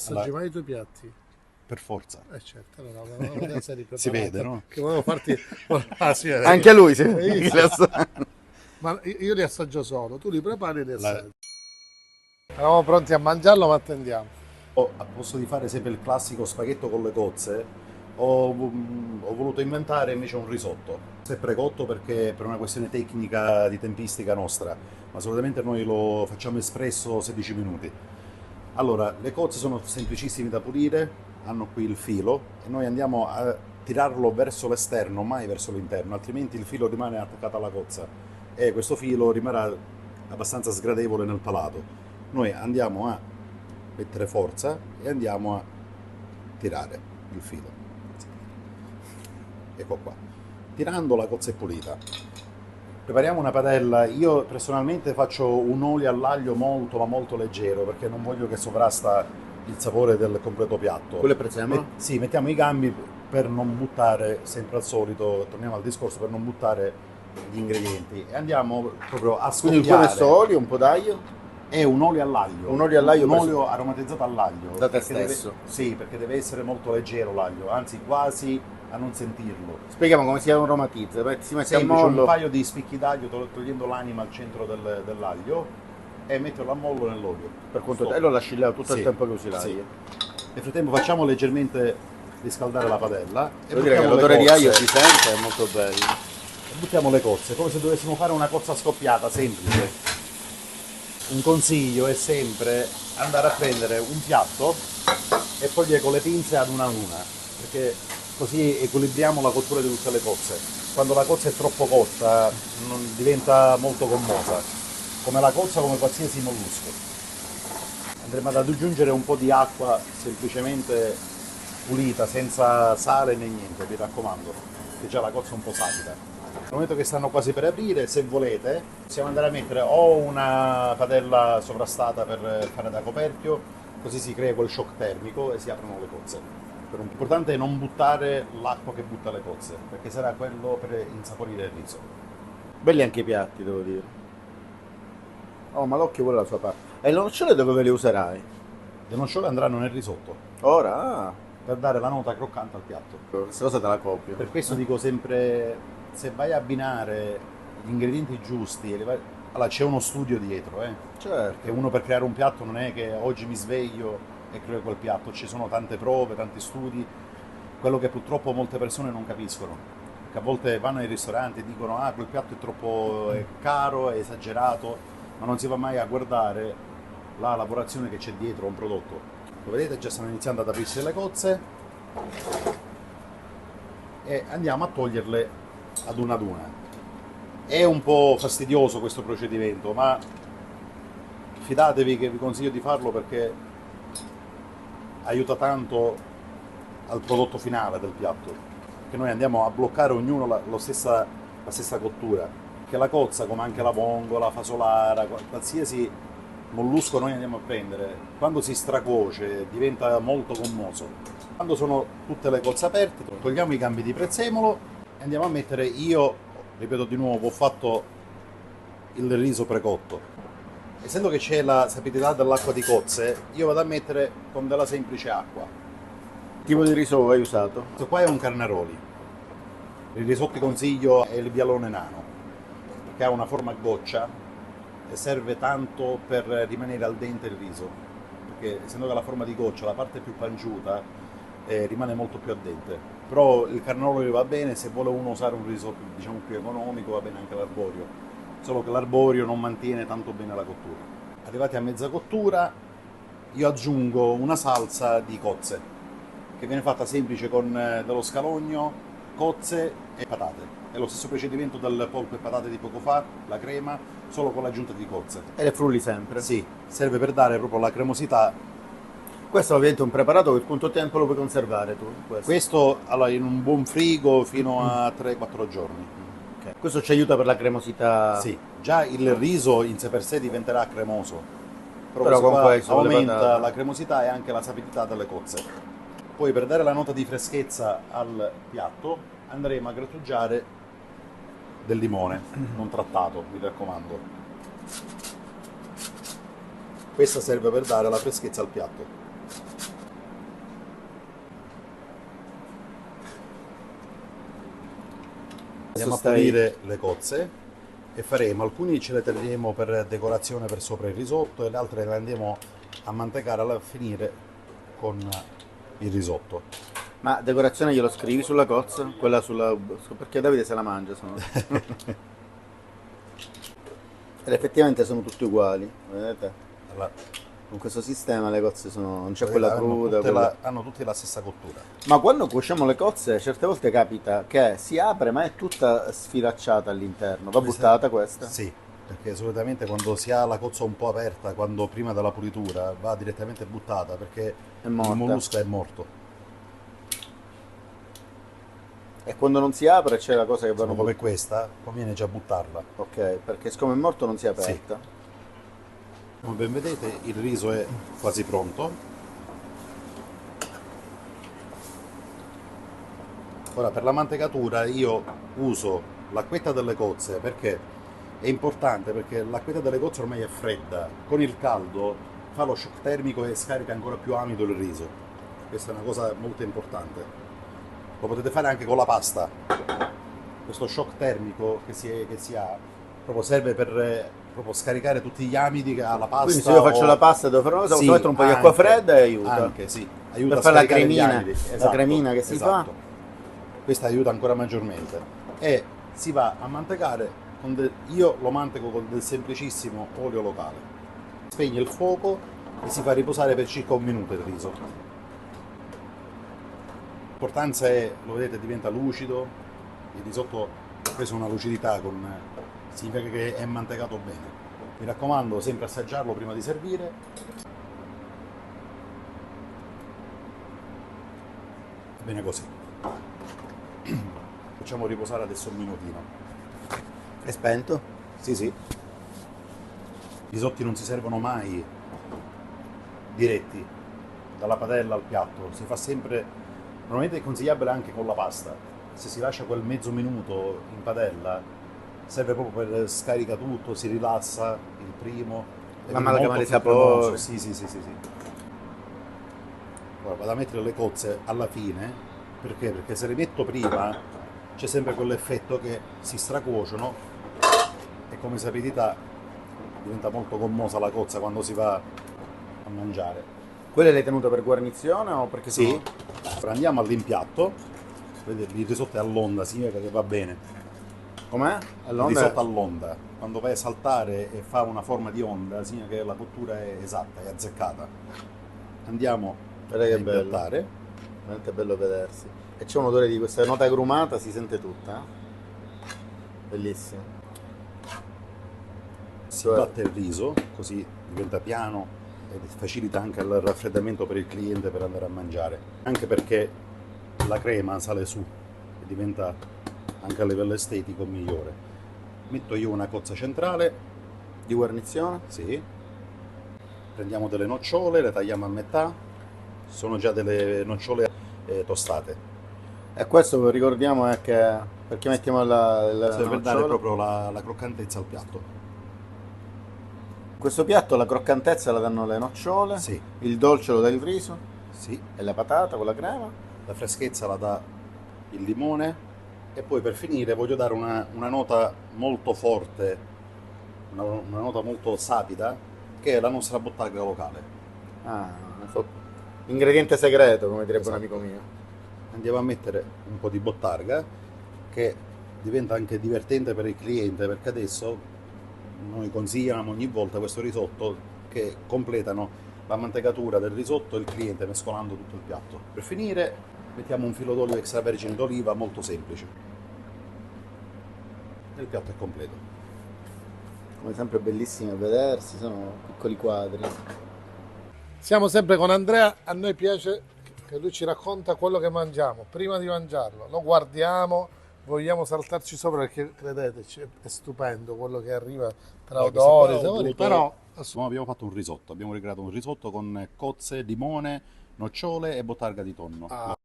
Assaggi mai i tuoi piatti? Per forza. Certo, allora una potenza di Si vede, no? Che volevo farti... Ah, sì, Anche a lui si hai vede che visto? li assaggia. Ma io li assaggio solo, tu li prepari e li La- assaggi. Eravamo pronti a mangiarlo, ma attendiamo. A posto di fare sempre il classico spaghetto con le cozze, ho voluto inventare invece un risotto. Se è precotto perché per una questione tecnica di tempistica nostra, ma solitamente noi lo facciamo espresso 16 minuti. Allora, le cozze sono semplicissime da pulire, hanno qui il filo e noi andiamo a tirarlo verso l'esterno, mai verso l'interno, altrimenti il filo rimane attaccato alla cozza e questo filo rimarrà abbastanza sgradevole nel palato. Noi andiamo a mettere forza e andiamo a tirare il filo. Ecco qua. Tirando la cozza è pulita. Prepariamo una padella. Io personalmente faccio un olio all'aglio molto ma molto leggero perché non voglio che sovrasta il sapore del completo piatto. Quello è prezzemolo? Sì, mettiamo i gambi per non buttare, sempre al solito, torniamo al discorso, per non buttare gli ingredienti e andiamo proprio a Quindi un po' scoppiare. messo olio, un po' d'aglio. È un olio all'aglio. Un olio all'aglio Un preso- olio aromatizzato all'aglio. Da te perché deve- stesso. sì, perché deve essere molto leggero l'aglio, anzi quasi a non sentirlo. Spieghiamo come si aromatizza. Si mette a Semplice, un mollo. paio di spicchi d'aglio togliendo l'anima al centro dell'aglio e metterlo a mollo nell'olio. Per quanto Stop. e lo lasci là tutto il Sì, tempo che usi l'aglio. sì. Nel frattempo facciamo leggermente riscaldare la padella e Devo dire che buttiamo le l'odore di cozze. aglio si sente, è molto bello. E buttiamo le cozze, come se dovessimo fare una cozza scoppiata, semplice. Un consiglio è sempre andare a prendere un piatto e togliere con le pinze ad una, perché così equilibriamo la cottura di tutte le cozze. Quando la cozza è troppo cotta diventa molto gommosa, come la cozza, come qualsiasi mollusco. Andremo ad aggiungere un po' di acqua semplicemente pulita, senza sale né niente, mi raccomando, che già la cozza è un po' sapida. Nel momento che stanno quasi per aprire, se volete, possiamo andare a mettere o una padella sovrastata per fare da coperchio, così si crea quel shock termico e si aprono le cozze. L'importante è non buttare l'acqua che butta le cozze, perché sarà quello per insaporire il riso. Belli anche i piatti, devo dire. Oh, ma l'occhio vuole la sua parte. E le nocciole dove ve le userai? Le nocciole andranno nel risotto, Ora? per dare la nota croccante al piatto. Questa cosa te la copio. Per questo dico sempre, se vai a abbinare gli ingredienti giusti, allora c'è uno studio dietro, Certo. perché uno per creare un piatto non è che oggi mi sveglio e creo quel piatto, ci sono tante prove, tanti studi, quello che purtroppo molte persone non capiscono, che a volte vanno ai ristoranti e dicono ah quel piatto è troppo caro, è esagerato, ma non si va mai a guardare la lavorazione che c'è dietro a un prodotto. Lo vedete, già stanno iniziando ad aprirsi le cozze e andiamo a toglierle ad una ad una. È un po' fastidioso questo procedimento, ma fidatevi che vi consiglio di farlo perché aiuta tanto al prodotto finale del piatto, che noi andiamo a bloccare ognuno la stessa cottura, che la cozza, come anche la vongola, la fasolara, qualsiasi mollusco noi andiamo a prendere, quando si stracuoce diventa molto gommoso. Quando sono tutte le cozze aperte, togliamo i gambi di prezzemolo e andiamo a mettere, io, ripeto di nuovo, ho fatto il riso precotto. Essendo che c'è la sapidità dell'acqua di cozze, io vado a mettere con della semplice acqua. Che tipo di riso hai usato? Questo qua è un carnaroli. Il risotto che consiglio è il vialone nano, che ha una forma a goccia e serve tanto per rimanere al dente il riso, perché essendo che ha la forma di goccia, la parte più panciuta rimane molto più al dente. Però il carnaroli va bene, se vuole uno usare un risotto diciamo più economico va bene anche l'arborio, solo che l'arborio non mantiene tanto bene la cottura. Arrivati a mezza cottura, io aggiungo una salsa di cozze, che viene fatta semplice con dello scalogno, cozze e patate. È lo stesso procedimento del polpo e patate di poco fa, la crema, solo con l'aggiunta di cozze. E le frulli sempre? Sì, serve per dare proprio la cremosità. Questo ovviamente è un preparato che quanto tempo lo puoi conservare tu? Questo allora, in un buon frigo fino a 3-4 giorni. Ok. Questo ci aiuta per la cremosità? Sì, già il riso in sé per sé diventerà cremoso, Però questo con qua questo, le aumenta patate. la cremosità e anche la sapidità delle cozze. Poi per dare la nota di freschezza al piatto andremo a grattugiare del limone, non trattato, mi raccomando. Questa serve per dare la freschezza al piatto. Andiamo a pulire le cozze e faremo, alcuni ce le terremo per decorazione per sopra il risotto e le altre le andiamo a mantecare alla finire con il risotto. Ma decorazione glielo scrivi sulla cozza? Quella sulla... perché Davide se la mangia, sono... Ed effettivamente sono tutti uguali, vedete? Allora, Con questo sistema le cozze sono... non c'è quella cruda, hanno tutte la stessa cottura. Ma quando cuociamo le cozze certe volte capita che si apre ma è tutta sfilacciata all'interno, va buttata questa? Sì, perché solitamente quando si ha la cozza un po' aperta, quando prima della pulitura, va direttamente buttata perché È morta. il mollusco è morto. E quando non si apre c'è la cosa che vanno... Come questa, conviene già buttarla. Ok, perché siccome è morto non si è aperta. Come ben vedete il riso è quasi pronto. Ora per la mantecatura io uso l'acquetta delle cozze perché è importante, perché l'acquetta delle cozze ormai è fredda, con il caldo fa lo shock termico e scarica ancora più amido il riso. Questa è una cosa molto importante. Lo potete fare anche con la pasta. Questo shock termico che si ha proprio serve per proprio scaricare tutti gli amidi che ha la pasta. Quindi se io faccio la pasta devo fare una cosa, Sì, posso mettere un po' di acqua fredda e aiuta. Anche, sì. Aiuta Per a fare la scaricare gli cremina, amidi. la cremina che si esatto. Questa aiuta ancora maggiormente. E si va a mantecare, io lo manteco con del semplicissimo olio locale. Spegne il fuoco e si fa riposare per circa un minuto il riso. L'importanza è, lo vedete, diventa lucido, il risotto ha preso una lucidità, significa che è mantecato bene. Mi raccomando, sempre assaggiarlo prima di servire. Bene così. Facciamo riposare adesso un minutino. È spento? Sì, sì. I risotti non si servono mai diretti dalla padella al piatto, si fa sempre. Normalmente è consigliabile anche con la pasta. Se si lascia quel mezzo minuto in padella, serve proprio per scaricare tutto, si rilassa il primo. Amalgama i sapori. Sì, sì, sì, sì, sì. Ora vado a mettere le cozze alla fine, perché? Perché se le metto prima c'è sempre quell'effetto che si stracuociono e come sapidità diventa molto gommosa la cozza quando si va a mangiare. Quelle le hai tenute per guarnizione o perché Sì. sono... Ora andiamo all'impiatto. Vedete, il risotto è all'onda, significa che va bene. Com'è? Il risotto all'onda. Quando vai a saltare e fa una forma di onda, significa che la cottura è esatta, è azzeccata. Andiamo a Guarda che bello. impiattare. Veramente bello vedersi. E c'è un odore di questa nota agrumata, si sente tutta, eh? Bellissimo. Si batte il riso, così diventa piano e facilita anche il raffreddamento per il cliente per andare a mangiare. Anche perché la crema sale su e diventa anche a livello estetico migliore. Metto io una cozza centrale. Di guarnizione? Sì. Prendiamo delle nocciole, le tagliamo a metà. Sono già delle nocciole tostate. E questo ricordiamo è che perché mettiamo la Per dare nocciola? proprio la croccantezza al piatto. In questo piatto la croccantezza la danno le nocciole, Sì. il dolce lo dà il riso Sì. e la patata con la crema. La freschezza la dà il limone e poi per finire voglio dare una nota molto forte, una nota molto sapida, che è la nostra bottega locale. Ah, ingrediente segreto, come direbbe un Esatto. amico mio. Andiamo a mettere un po' di bottarga che diventa anche divertente per il cliente, perché adesso noi consigliamo ogni volta questo risotto che completano la mantecatura del risotto e il cliente mescolando tutto il piatto. Per finire mettiamo un filo d'olio extravergine d'oliva molto semplice e il piatto è completo. Come sempre bellissimi a vedersi, sono piccoli quadri. Siamo sempre con Andrea, a noi piace che lui ci racconta quello che mangiamo, prima di mangiarlo, lo guardiamo, vogliamo saltarci sopra perché credeteci è stupendo quello che arriva tra Guarda, odori, questo qua ho sapori, dovuto- però No, abbiamo fatto un risotto, abbiamo ricreato un risotto con cozze, limone, nocciole e bottarga di tonno. ah,